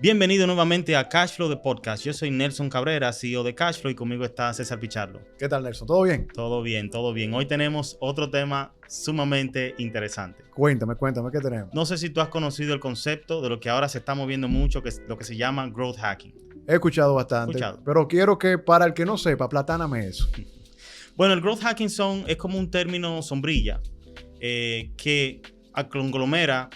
Bienvenido nuevamente a Cashflow de Podcast. Yo soy Nelson Cabrera, CEO de Cashflow, y conmigo está César Pichardo. ¿Qué tal, Nelson? ¿Todo bien? Todo bien, todo bien. Hoy tenemos otro tema sumamente interesante. Cuéntame, ¿qué tenemos? No sé si tú has conocido el concepto de lo que ahora se está moviendo mucho, que es lo que se llama growth hacking. He escuchado bastante, pero quiero que para el que no sepa, platáname eso. Bueno, el growth hacking es como un término sombrilla que conglomera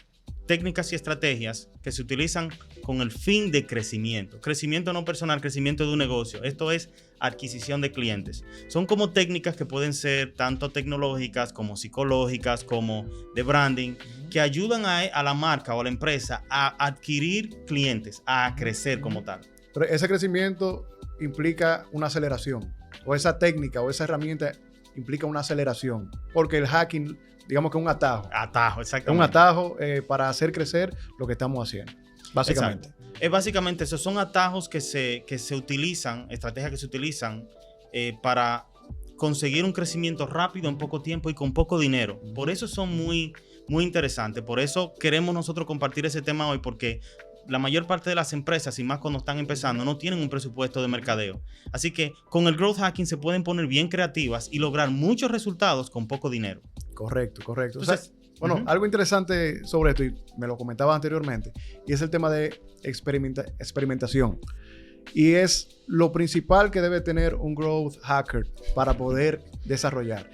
técnicas y estrategias que se utilizan con el fin de crecimiento. Crecimiento no personal, crecimiento de un negocio. Esto es adquisición de clientes. Son como técnicas que pueden ser tanto tecnológicas como psicológicas, como de branding, que ayudan a la marca o a la empresa a adquirir clientes, a crecer como tal. Pero ese crecimiento implica una aceleración, o esa técnica o esa herramienta implica una aceleración, porque el hacking, digamos que es un atajo. Atajo, exactamente. Un atajo para hacer crecer lo que estamos haciendo, básicamente. Básicamente, esos son atajos que se utilizan, estrategias que se utilizan para conseguir un crecimiento rápido en poco tiempo y con poco dinero. Por eso son muy, muy interesantes. Por eso queremos nosotros compartir ese tema hoy, porque la mayor parte de las empresas, y más cuando están empezando, no tienen un presupuesto de mercadeo. Así que con el growth hacking se pueden poner bien creativas y lograr muchos resultados con poco dinero. Correcto. Entonces, algo interesante sobre esto, y me lo comentaba anteriormente, y es el tema de experimentación. Y es lo principal que debe tener un growth hacker para poder desarrollar.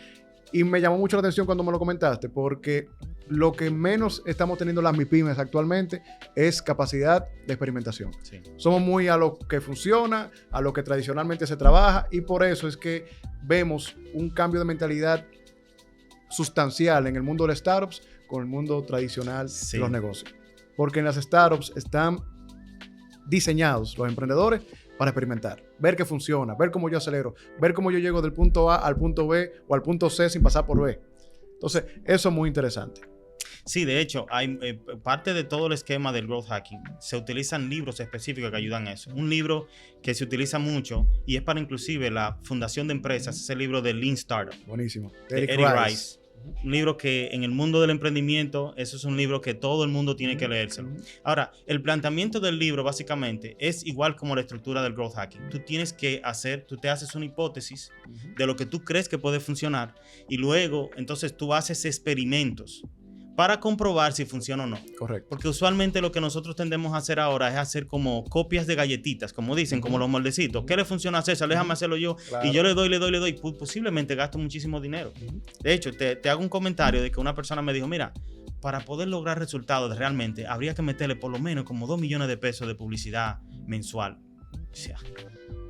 Y me llamó mucho la atención cuando me lo comentaste, porque lo que menos estamos teniendo las MIPYMES actualmente es capacidad de experimentación. Sí. Somos muy a lo que funciona, a lo que tradicionalmente se trabaja, y por eso es que vemos un cambio de mentalidad sustancial en el mundo de las startups con el mundo tradicional de los negocios. Porque en las startups están diseñados los emprendedores para experimentar, ver qué funciona, ver cómo yo acelero, ver cómo yo llego del punto A al punto B o al punto C sin pasar por B. Entonces, eso es muy interesante. Sí, de hecho, hay parte de todo el esquema del growth hacking. Se utilizan libros específicos que ayudan a eso. Un libro que se utiliza mucho y es para inclusive la fundación de empresas, es el libro de Lean Startup. Buenísimo. De Eric Rice. Un libro que en el mundo del emprendimiento, eso es un libro que todo el mundo tiene que leérselo. Ahora, el planteamiento del libro básicamente es igual como la estructura del growth hacking. Tú te haces una hipótesis de lo que tú crees que puede funcionar y luego entonces tú haces experimentos para comprobar si funciona o no. Correcto. Porque usualmente lo que nosotros tendemos a hacer ahora es hacer como copias de galletitas, como dicen, como los moldecitos. ¿Qué le funciona a César? Déjame hacerlo yo. Claro. Y yo le doy. Posiblemente gasto muchísimo dinero. De hecho, te hago un comentario de que una persona me dijo, mira, para poder lograr resultados realmente habría que meterle por lo menos como 2 millones de pesos de publicidad mensual. O sea,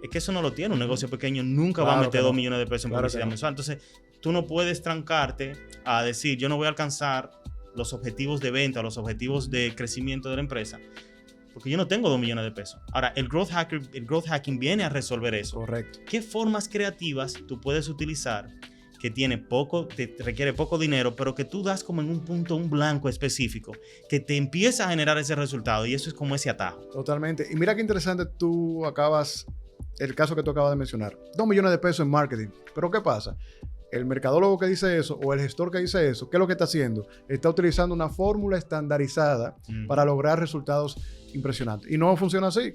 es que eso no lo tiene. Un negocio pequeño nunca va a meter 2 millones de pesos en publicidad mensual. Entonces, tú no puedes trancarte a decir, yo no voy a alcanzar los objetivos de venta, los objetivos de crecimiento de la empresa, porque yo no tengo 2 millones de pesos. Ahora, el growth hacking viene a resolver eso. Correcto. ¿Qué formas creativas tú puedes utilizar que te requiere poco dinero, pero que tú das como en un punto, un blanco específico, que te empieza a generar ese resultado? Y eso es como ese atajo. Totalmente. Y mira qué interesante el caso que tú acabas de mencionar. 2 millones de pesos en marketing. Pero ¿qué pasa? El mercadólogo que dice eso o el gestor que dice eso, ¿qué es lo que está haciendo? Está utilizando una fórmula estandarizada para lograr resultados impresionantes. Y no funciona así.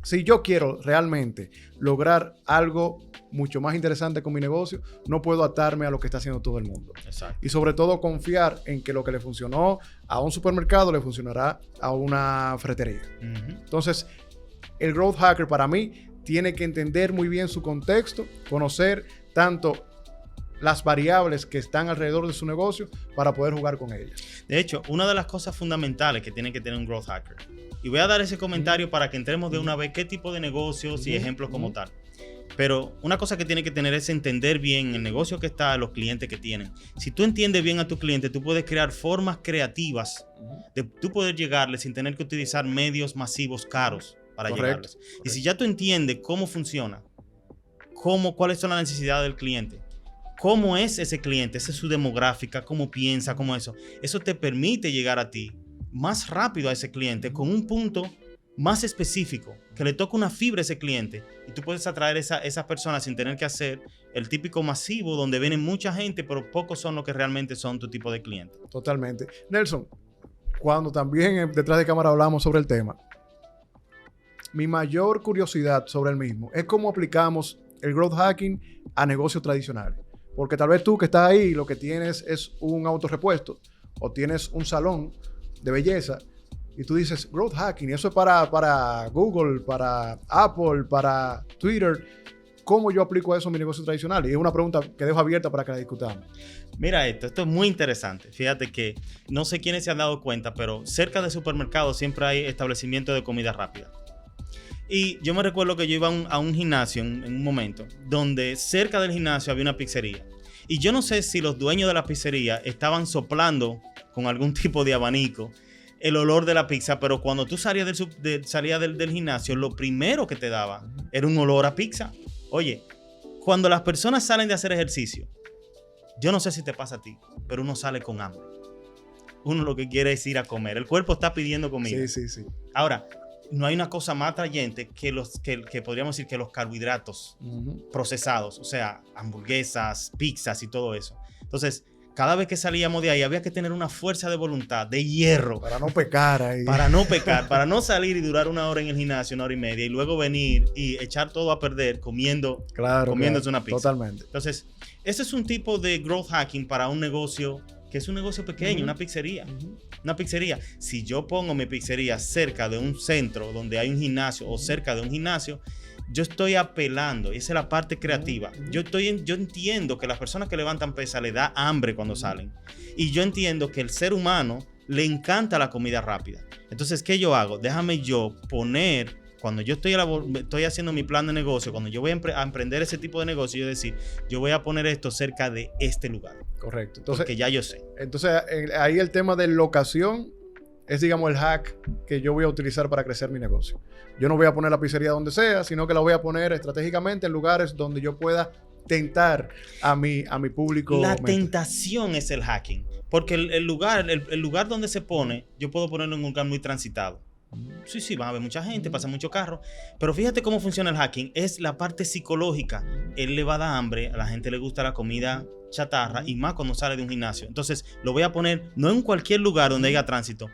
Si yo quiero realmente lograr algo mucho más interesante con mi negocio, no puedo atarme a lo que está haciendo todo el mundo. Exacto. Y sobre todo confiar en que lo que le funcionó a un supermercado le funcionará a una ferretería. Entonces, el growth hacker para mí tiene que entender muy bien su contexto, conocer tanto las variables que están alrededor de su negocio para poder jugar con ellas. De hecho, una de las cosas fundamentales que tiene que tener un growth hacker, y voy a dar ese comentario para que entremos de una vez qué tipo de negocios y ejemplos como tal. Pero una cosa que tiene que tener es entender bien el negocio que está, los clientes que tienen. Si tú entiendes bien a tu cliente, tú puedes crear formas creativas de tú poder llegarles sin tener que utilizar medios masivos caros para llegarles. Y si ya tú entiendes cómo funciona, cuáles son las necesidades del cliente, cómo es ese cliente, esa es su demográfica, cómo piensa, cómo eso te permite llegar a ti más rápido a ese cliente con un punto más específico, que le toca una fibra a ese cliente y tú puedes atraer esas personas sin tener que hacer el típico masivo donde viene mucha gente, pero pocos son los que realmente son tu tipo de cliente. Totalmente. Nelson, cuando también detrás de cámara hablamos sobre el tema, mi mayor curiosidad sobre el mismo es cómo aplicamos el growth hacking a negocios tradicionales. Porque tal vez tú que estás ahí lo que tienes es un autorrepuesto o tienes un salón de belleza y tú dices growth hacking, y eso es para Google, para Apple, para Twitter. ¿Cómo yo aplico eso en mi negocio tradicional? Y es una pregunta que dejo abierta para que la discutamos. Mira esto es muy interesante. Fíjate que no sé quiénes se han dado cuenta, pero cerca de supermercados siempre hay establecimientos de comida rápida. Y yo me recuerdo que yo iba a un gimnasio en un momento, donde cerca del gimnasio había una pizzería. Y yo no sé si los dueños de la pizzería estaban soplando con algún tipo de abanico el olor de la pizza, pero cuando tú salías del gimnasio, lo primero que te daba era un olor a pizza. Oye, cuando las personas salen de hacer ejercicio, yo no sé si te pasa a ti, pero uno sale con hambre. Uno lo que quiere es ir a comer. El cuerpo está pidiendo comida. Sí. Ahora, no hay una cosa más atrayente que podríamos decir que los carbohidratos procesados, o sea, hamburguesas, pizzas y todo eso. Entonces, cada vez que salíamos de ahí había que tener una fuerza de voluntad, de hierro. Para no pecar ahí. Para no pecar, para no salir y durar 1 hora en el gimnasio, 1 hora y media, y luego venir y echar todo a perder comiéndose una pizza. Totalmente. Entonces, ese es un tipo de growth hacking para un negocio que es un negocio pequeño, una pizzería. Una pizzería. Si yo pongo mi pizzería cerca de un centro donde hay un gimnasio o cerca de un gimnasio, yo estoy apelando, y esa es la parte creativa. Yo entiendo que las personas que levantan pesa le da hambre cuando salen. Y yo entiendo que el ser humano le encanta la comida rápida. Entonces, ¿qué yo hago? Déjame yo poner, cuando yo estoy haciendo mi plan de negocio, cuando yo voy a emprender ese tipo de negocio, yo decir, yo voy a poner esto cerca de este lugar. Correcto. Entonces, porque ya yo sé. Entonces, ahí el tema de locación es, digamos, el hack que yo voy a utilizar para crecer mi negocio. Yo no voy a poner la pizzería donde sea, sino que la voy a poner estratégicamente en lugares donde yo pueda tentar a mi público. La tentación es el hacking. Porque el lugar donde se pone, yo puedo ponerlo en un lugar muy transitado. Sí, va a haber mucha gente, pasa mucho carro. Pero fíjate cómo funciona el hacking. Es la parte psicológica. Él le va a dar hambre, a la gente le gusta la comida chatarra, y más cuando sale de un gimnasio. Entonces, lo voy a poner no en cualquier lugar donde haya tránsito,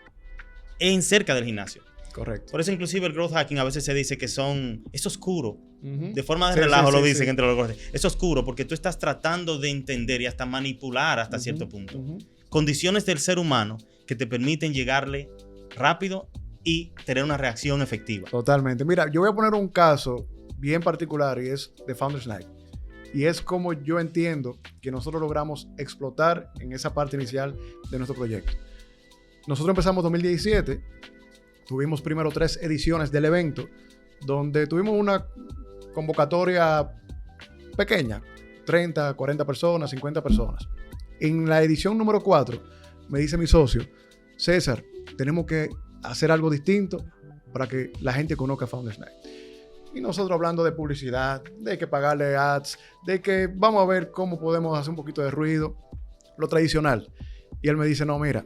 en cerca del gimnasio. Correcto. Por eso inclusive el growth hacking a veces se dice que es oscuro. De forma de relajo lo dicen entre los growth. Es oscuro porque tú estás tratando de entender y hasta manipular hasta cierto punto. Condiciones del ser humano que te permiten llegarle rápido y tener una reacción efectiva. Totalmente. Mira, yo voy a poner un caso bien particular y es de Founders Night. Y es como yo entiendo que nosotros logramos explotar en esa parte inicial de nuestro proyecto. Nosotros empezamos 2017, tuvimos primero 3 ediciones del evento, donde tuvimos una convocatoria pequeña, 30, 40 personas, 50 personas. En la edición número 4, me dice mi socio, César, tenemos que hacer algo distinto para que la gente conozca Founders Night. Y nosotros hablando de publicidad, de que pagarle ads, de que vamos a ver cómo podemos hacer un poquito de ruido, lo tradicional. Y él me dice, no, mira,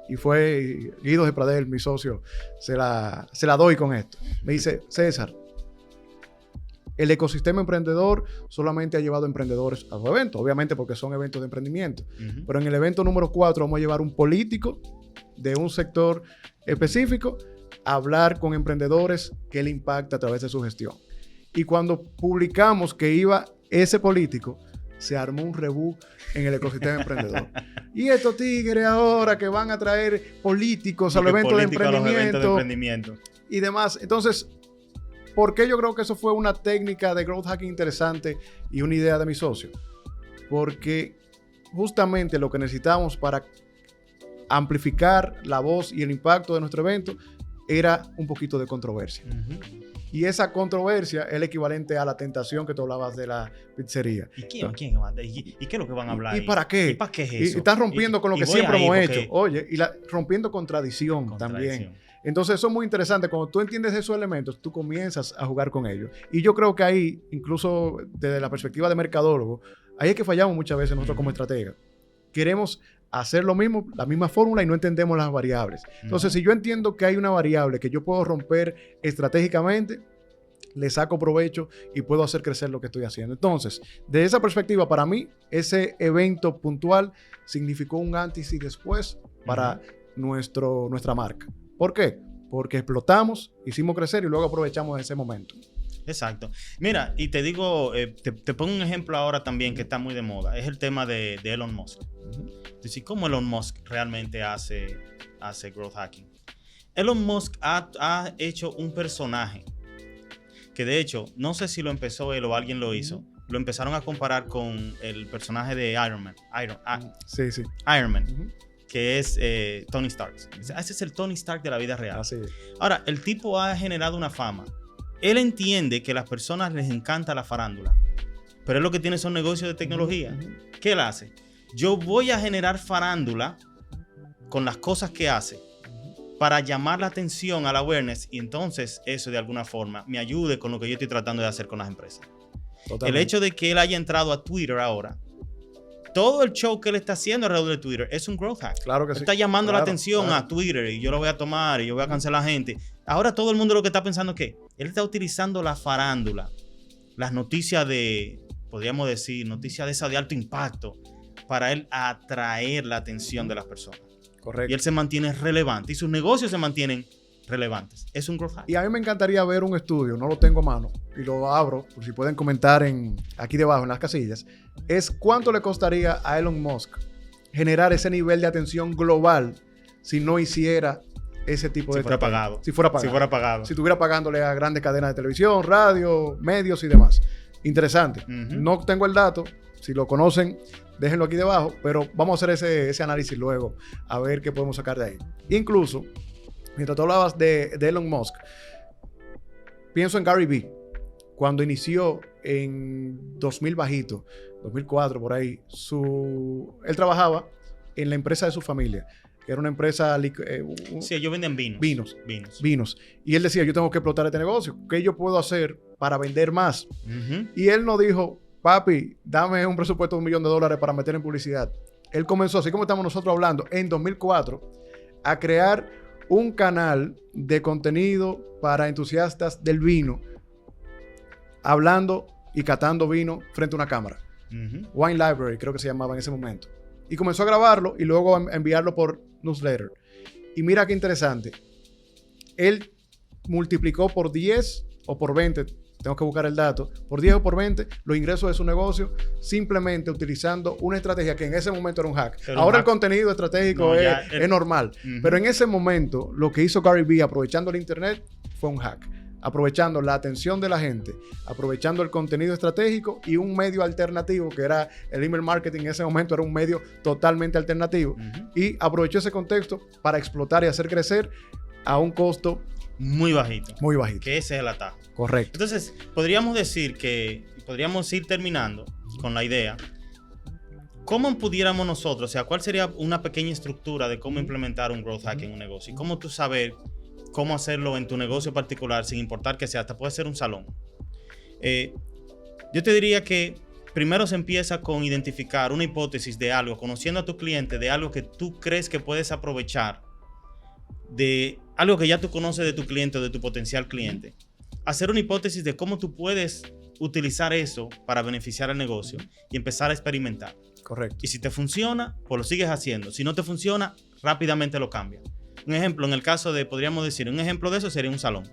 y fue Guido de Pradel, mi socio, se la doy con esto. Me dice, César, el ecosistema emprendedor solamente ha llevado emprendedores a los eventos, obviamente porque son eventos de emprendimiento. Pero en el evento número 4 vamos a llevar un político de un sector específico a hablar con emprendedores que le impacta a través de su gestión. Y cuando publicamos que iba ese político, se armó un rebú en el ecosistema emprendedor. Y estos tigres ahora que van a traer políticos al evento de emprendimiento y demás. Entonces, ¿por qué yo creo que eso fue una técnica de growth hacking interesante y una idea de mi socio? Porque justamente lo que necesitamos para amplificar la voz y el impacto de nuestro evento era un poquito de controversia. Y esa controversia es el equivalente a la tentación que tú hablabas de la pizzería. ¿Y quién? ¿Y qué es lo que van a hablar? ¿Y para qué? ¿Y para qué es eso? Y estás rompiendo con lo que siempre hemos hecho. Oye, y rompiendo con tradición también. Entonces, eso es muy interesante. Cuando tú entiendes esos elementos, tú comienzas a jugar con ellos. Y yo creo que ahí, incluso desde la perspectiva de mercadólogo, ahí es que fallamos muchas veces nosotros como estratega. Queremos hacer lo mismo, la misma fórmula y no entendemos las variables. Entonces, si yo entiendo que hay una variable que yo puedo romper estratégicamente, le saco provecho y puedo hacer crecer lo que estoy haciendo. Entonces, de esa perspectiva, para mí, ese evento puntual significó un antes y después para nuestra marca. ¿Por qué? porque explotamos, hicimos crecer y luego aprovechamos ese momento. Exacto. Mira, y te digo, te pongo un ejemplo ahora también que está muy de moda. Es el tema de Elon Musk. Es decir, ¿cómo Elon Musk realmente hace growth hacking? Elon Musk ha hecho un personaje que de hecho, no sé si lo empezó él o alguien lo hizo. Lo empezaron a comparar con el personaje de Iron Man. Iron Man. Que es Tony Stark. Ese es el Tony Stark de la vida real. Así es. Ahora, el tipo ha generado una fama. Él entiende que a las personas les encanta la farándula, pero él lo que tiene son negocios de tecnología. ¿Qué él hace? Yo voy a generar farándula con las cosas que hace para llamar la atención a la awareness y entonces eso de alguna forma me ayude con lo que yo estoy tratando de hacer con las empresas. Totalmente. El hecho de que él haya entrado a Twitter ahora, todo el show que él está haciendo alrededor de Twitter es un growth hack. Claro que sí. Está llamando la atención a Twitter y yo lo voy a tomar y yo voy a cancelar a la gente. Ahora todo el mundo lo que está pensando es que él está utilizando la farándula, las noticias podríamos decir, noticias de esa de alto impacto para él atraer la atención de las personas. Correcto. Y él se mantiene relevante y sus negocios se mantienen relevantes. Es un growth hack. Y a mí me encantaría ver un estudio, no lo tengo a mano y lo abro, por si pueden comentar aquí debajo en las casillas, es cuánto le costaría a Elon Musk generar ese nivel de atención global si no hiciera ese tipo de... Si fuera pagado. Si fuera pagado. Si fuera pagado. Si estuviera pagándole a grandes cadenas de televisión, radio, medios y demás. Interesante. No tengo el dato. Si lo conocen, déjenlo aquí debajo, pero vamos a hacer ese análisis luego, a ver qué podemos sacar de ahí. Incluso, mientras tú hablabas de Elon Musk, pienso en Gary Vee. Cuando inició en 2000 bajito, 2004 por ahí, él trabajaba en la empresa de su familia, que era una empresa... sí, ellos venden vinos. Vinos. Y él decía, yo tengo que explotar este negocio. ¿Qué yo puedo hacer para vender más? Y él no dijo, papi, dame un presupuesto de $1 millón para meter en publicidad. Él comenzó, así como estamos nosotros hablando, en 2004, a crear un canal de contenido para entusiastas del vino, hablando y catando vino frente a una cámara. Wine Library, creo que se llamaba en ese momento. Y comenzó a grabarlo y luego a enviarlo por newsletter. Y mira qué interesante. Él multiplicó por 10 o por 20, tengo que buscar el dato, por 10 o por 20 los ingresos de su negocio simplemente utilizando una estrategia que en ese momento era un hack. Ahora el contenido estratégico es normal. Pero en ese momento lo que hizo Gary Vee aprovechando el internet fue un hack. Aprovechando la atención de la gente, aprovechando el contenido estratégico y un medio alternativo que era el email marketing. En ese momento era un medio totalmente alternativo y aprovechó ese contexto para explotar y hacer crecer a un costo muy bajito. Muy bajito. Que ese es el atajo. Correcto. Entonces, podríamos ir terminando con la idea. ¿Cómo pudiéramos nosotros, o sea, cuál sería una pequeña estructura de cómo implementar un growth hack en un negocio? Y cómo tú saber cómo hacerlo en tu negocio particular, sin importar que sea, hasta puede ser un salón. Yo te diría que primero se empieza con identificar una hipótesis de algo, conociendo a tu cliente de algo que tú crees que puedes aprovechar, de algo que ya tú conoces de tu cliente o de tu potencial cliente. Hacer una hipótesis de cómo tú puedes utilizar eso para beneficiar al negocio y empezar a experimentar. Correcto. Y si te funciona, pues lo sigues haciendo. Si no te funciona, rápidamente lo cambias. Un ejemplo, en el caso de, podríamos decir, un ejemplo de eso sería un salón.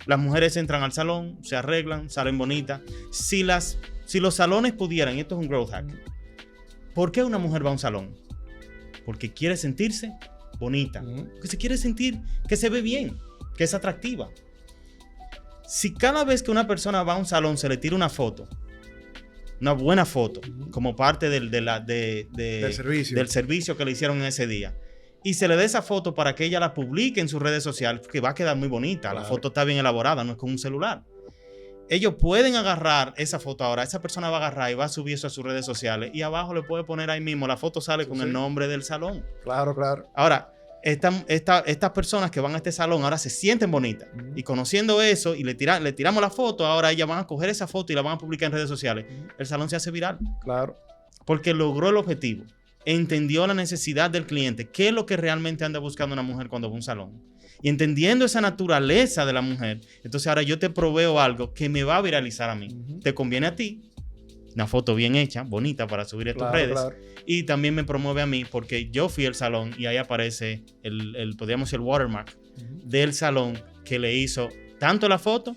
Las mujeres entran al salón, se arreglan, salen bonitas. Si los salones pudieran, y esto es un growth hack, ¿por qué una mujer va a un salón? Porque quiere sentirse bonita, porque se quiere sentir que se ve bien, que es atractiva. Si cada vez que una persona va a un salón se le tira una foto, una buena foto, como parte del servicio que le hicieron en ese día, y se le dé esa foto para que ella la publique en sus redes sociales, que va a quedar muy bonita. Claro. La foto está bien elaborada, no es con un celular. Ellos pueden agarrar esa foto ahora, esa persona va a agarrar y va a subir eso a sus redes sociales y abajo le puede poner ahí mismo, la foto sale con el nombre del salón. Claro, claro. Ahora, estas personas que van a este salón ahora se sienten bonitas y conociendo eso y le tiramos la foto, ahora ellas van a coger esa foto y la van a publicar en redes sociales. El salón se hace viral. Claro. Porque logró el objetivo. Entendió la necesidad del cliente, qué es lo que realmente anda buscando una mujer cuando va a un salón. Y entendiendo esa naturaleza de la mujer, entonces ahora yo te proveo algo que me va a viralizar a mí. Te conviene a ti, una foto bien hecha, bonita para subir a tus redes. Claro. Y también me promueve a mí porque yo fui al salón y ahí aparece podríamos decir el watermark del salón que le hizo tanto la foto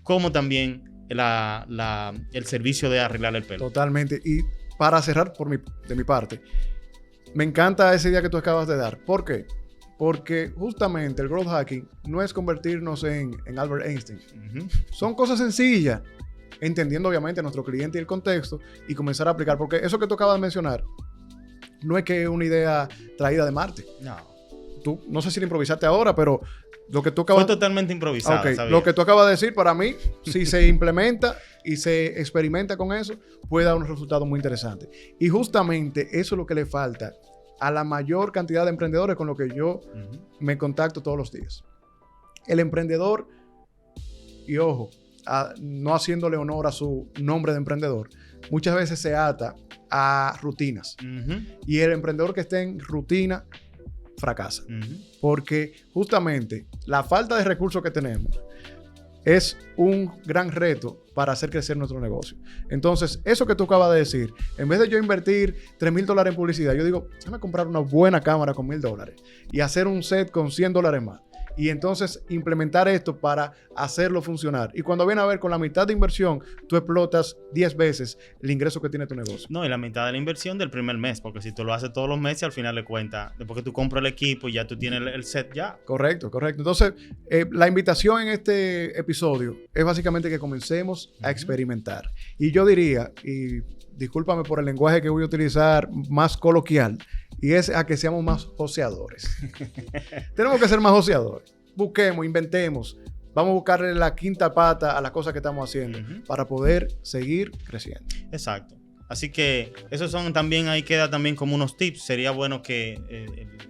como también el servicio de arreglar el pelo. Totalmente. Y para cerrar de mi parte, me encanta esa idea que tú acabas de dar. ¿Por qué? Porque justamente el growth hacking no es convertirnos en Albert Einstein. Son cosas sencillas, entendiendo obviamente a nuestro cliente y el contexto y comenzar a aplicar. Porque eso que tú acabas de mencionar no es que es una idea traída de Marte. Tú, no sé si lo improvisaste ahora, pero lo que tú acabas... Fue totalmente improvisado. Okay. Lo que tú acabas de decir, para mí, si se implementa y se experimenta con eso, puede dar unos resultados muy interesantes. Y justamente eso es lo que le falta a la mayor cantidad de emprendedores con los que yo me contacto todos los días. El emprendedor, y ojo, no haciéndole honor a su nombre de emprendedor, muchas veces se ata a rutinas. Y el emprendedor que esté en rutina fracasa. Porque justamente la falta de recursos que tenemos es un gran reto para hacer crecer nuestro negocio. Entonces, eso que tú acabas de decir, en vez de yo invertir $3,000 en publicidad, yo digo, déjame comprar una buena cámara con $1,000 y hacer un set con $100 más. Y entonces implementar esto para hacerlo funcionar. Y cuando viene a ver, con la mitad de inversión, tú explotas 10 veces el ingreso que tiene tu negocio. No, y la mitad de la inversión del primer mes, porque si tú lo haces todos los meses, al final le cuenta, después que tú compras el equipo y ya tú tienes el set ya. Correcto. Entonces, la invitación en este episodio es básicamente que comencemos a experimentar. Y yo diría, y discúlpame por el lenguaje que voy a utilizar más coloquial, y es a que seamos más joseadores. Tenemos que ser más joseadores. Busquemos, inventemos. Vamos a buscarle la quinta pata a las cosas que estamos haciendo para poder seguir creciendo. Exacto. Así que esos son también, ahí queda también como unos tips. Sería bueno que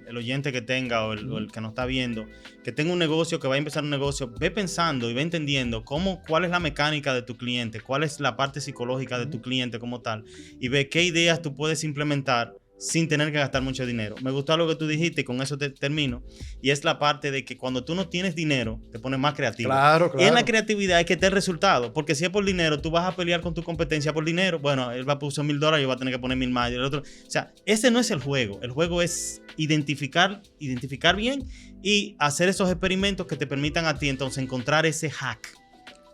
el oyente que tenga o el que nos está viendo, que tenga un negocio, que va a empezar un negocio, ve pensando y ve entendiendo cuál es la mecánica de tu cliente, cuál es la parte psicológica de tu cliente como tal, y ve qué ideas tú puedes implementar sin tener que gastar mucho dinero. Me gustó lo que tú dijiste y con eso termino. Y es la parte de que cuando tú no tienes dinero, te pones más creativo. Claro. Y en la creatividad hay que tener resultados. Porque si es por dinero, tú vas a pelear con tu competencia por dinero. Bueno, él va a poner $1,000, yo voy a tener que poner 1,000 más. Y el otro. O sea, ese no es el juego. El juego es identificar bien y hacer esos experimentos que te permitan a ti entonces encontrar ese hack.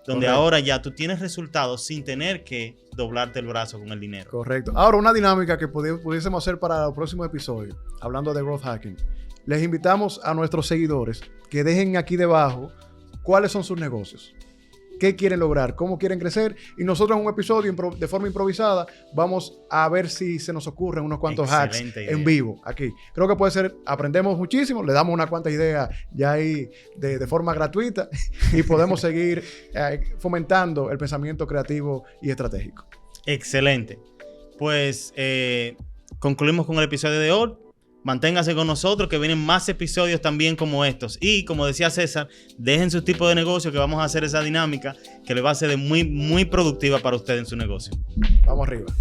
Donde ahora ya tú tienes resultados sin tener que doblarte el brazo con el dinero. Correcto. Ahora, una dinámica que pudiésemos hacer para el próximo episodio, hablando de growth hacking. Les invitamos a nuestros seguidores que dejen aquí debajo cuáles son sus negocios, qué quieren lograr, cómo quieren crecer. Y nosotros en un episodio de forma improvisada vamos a ver si se nos ocurren unos cuantos hacks en vivo aquí. Creo que puede ser, aprendemos muchísimo, le damos unas cuantas ideas ya ahí de forma gratuita y podemos seguir fomentando el pensamiento creativo y estratégico. Excelente. Pues concluimos con el episodio de hoy. Manténgase con nosotros, que vienen más episodios también como estos. Y como decía César, dejen su tipo de negocio, que vamos a hacer esa dinámica que le va a ser muy, muy productiva para usted en su negocio. Vamos arriba.